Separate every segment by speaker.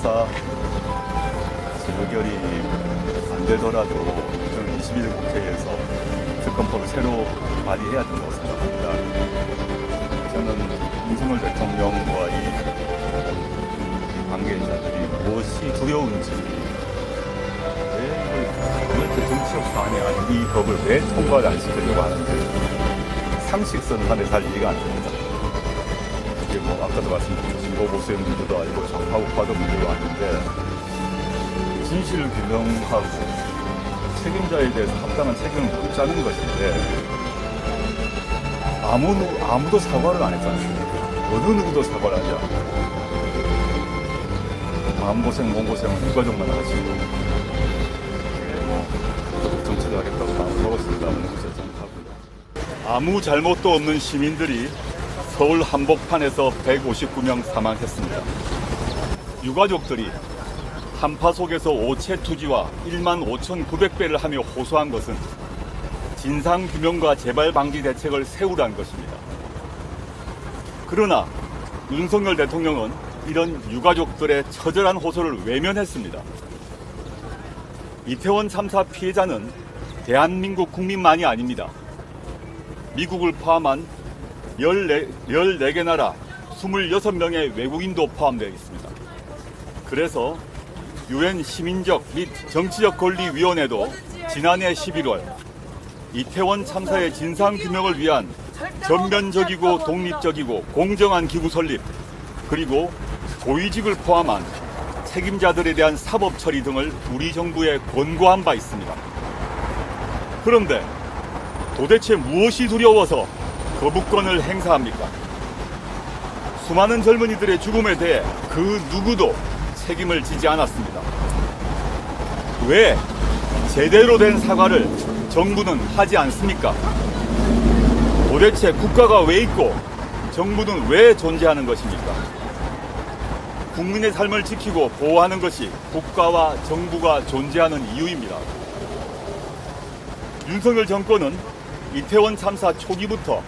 Speaker 1: 설사 의결이 안 되더라도 저는 21대 국회에서 특검법을 새로 발의해야 된다고 생각합니다. 저는 윤석열 대통령과의 관계자들이 무엇이 두려운지, 왜 이렇게 정치적 사안이 아닌 이 법을 왜 통과를 안 시키려고 하는지 상식선상에 잘 이해가 안 됩니다. 이게 뭐 아까도 말씀드린 진보 보수의 문제도 아니고 좌파 우파도 문제도 아닌데, 진실을 규명하고 책임자에 대해서 합당한 책임을 묻자는 것인데 아무도 사과를 안 했지 않습니까? 어느 누구도 사과를 하지 않고 마음고생 몸고생은 유가족만 하시고 정치를 하겠다고 마음을 먹었습니다만 그렇지 않다고요. 아무 잘못도 없는 시민들이 서울 한복판에서 159명 사망했습니다. 유가족들이 한파 속에서 오체 투지와 15,900배를 하며 호소한 것은 진상규명과 재발방지 대책을 세우라는 것입니다. 그러나 윤석열 대통령은 이런 유가족들의 처절한 호소를 외면했습니다. 이태원 참사 피해자는 대한민국 국민만이 아닙니다. 미국을 포함한 14개 나라 26명의 외국인도 포함되어 있습니다. 그래서 유엔 시민적 및 정치적 권리위원회도 지난해 11월 이태원 참사의 진상규명을 위한 전면적이고 독립적이고 공정한 기구 설립, 그리고 고위직을 포함한 책임자들에 대한 사법 처리 등을 우리 정부에 권고한 바 있습니다. 그런데 도대체 무엇이 두려워서 거부권을 행사합니까? 수많은 젊은이들의 죽음에 대해 그 누구도 책임을 지지 않았습니다. 왜 제대로 된 사과를 정부는 하지 않습니까? 도대체 국가가 왜 있고 정부는 왜 존재하는 것입니까? 국민의 삶을 지키고 보호하는 것이 국가와 정부가 존재하는 이유입니다. 윤석열 정권은 이태원 참사 초기부터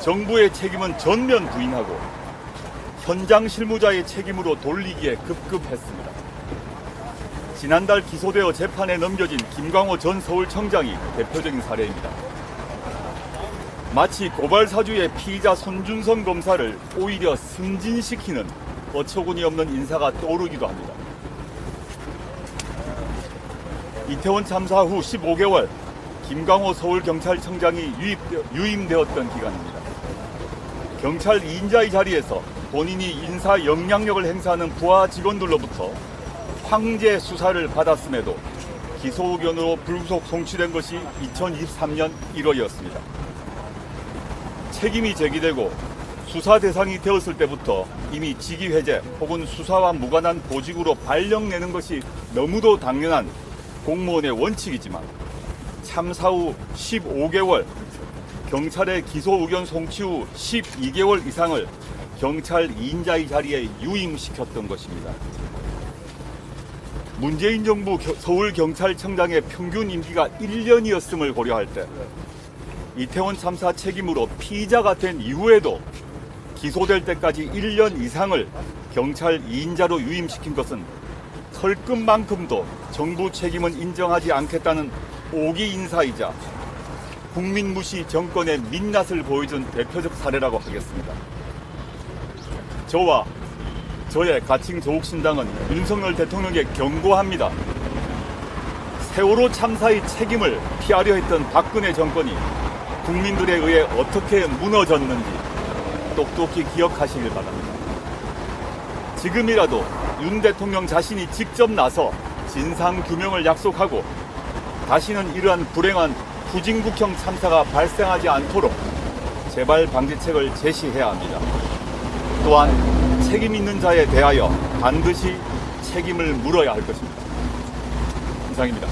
Speaker 1: 정부의 책임은 전면 부인하고 현장 실무자의 책임으로 돌리기에 급급했습니다. 지난달 기소되어 재판에 넘겨진 김광호 전 서울청장이 대표적인 사례입니다. 마치 고발 사주의 피의자 손준성 검사를 오히려 승진시키는 어처구니 없는 인사가 떠오르기도 합니다. 이태원 참사 후 15개월 김광호 서울경찰청장이 유임되었던 기간입니다. 경찰 2인자의 자리에서 본인이 인사 영향력을 행사하는 부하 직원들로부터 황제 수사를 받았음에도 기소 의견으로 불구속 송치된 것이 2023년 1월이었습니다. 책임이 제기되고 수사 대상이 되었을 때부터 이미 직위 해제 혹은 수사와 무관한 보직으로 발령내는 것이 너무도 당연한 공무원의 원칙이지만 참사 후 15개월, 경찰의 기소 의견 송치 후 12개월 이상을 경찰 2인자의 자리에 유임시켰던 것입니다. 문재인 정부 서울경찰청장의 평균 임기가 1년이었음을 고려할 때 이태원 참사 책임으로 피의자가 된 이후에도 기소될 때까지 1년 이상을 경찰 2인자로 유임시킨 것은 털끝만큼도 정부 책임은 인정하지 않겠다는 오기 인사이자 국민 무시 정권의 민낯을 보여준 대표적 사례라고 하겠습니다. 저와 저의 가칭 조국신당은 윤석열 대통령에게 경고합니다. 세월호 참사의 책임을 피하려 했던 박근혜 정권이 국민들에 의해 어떻게 무너졌는지 똑똑히 기억하시길 바랍니다. 지금이라도 윤 대통령 자신이 직접 나서 진상규명을 약속하고 다시는 이러한 불행한 후진국형 참사가 발생하지 않도록 재발 방지책을 제시해야 합니다. 또한 책임 있는 자에 대하여 반드시 책임을 물어야 할 것입니다. 이상입니다.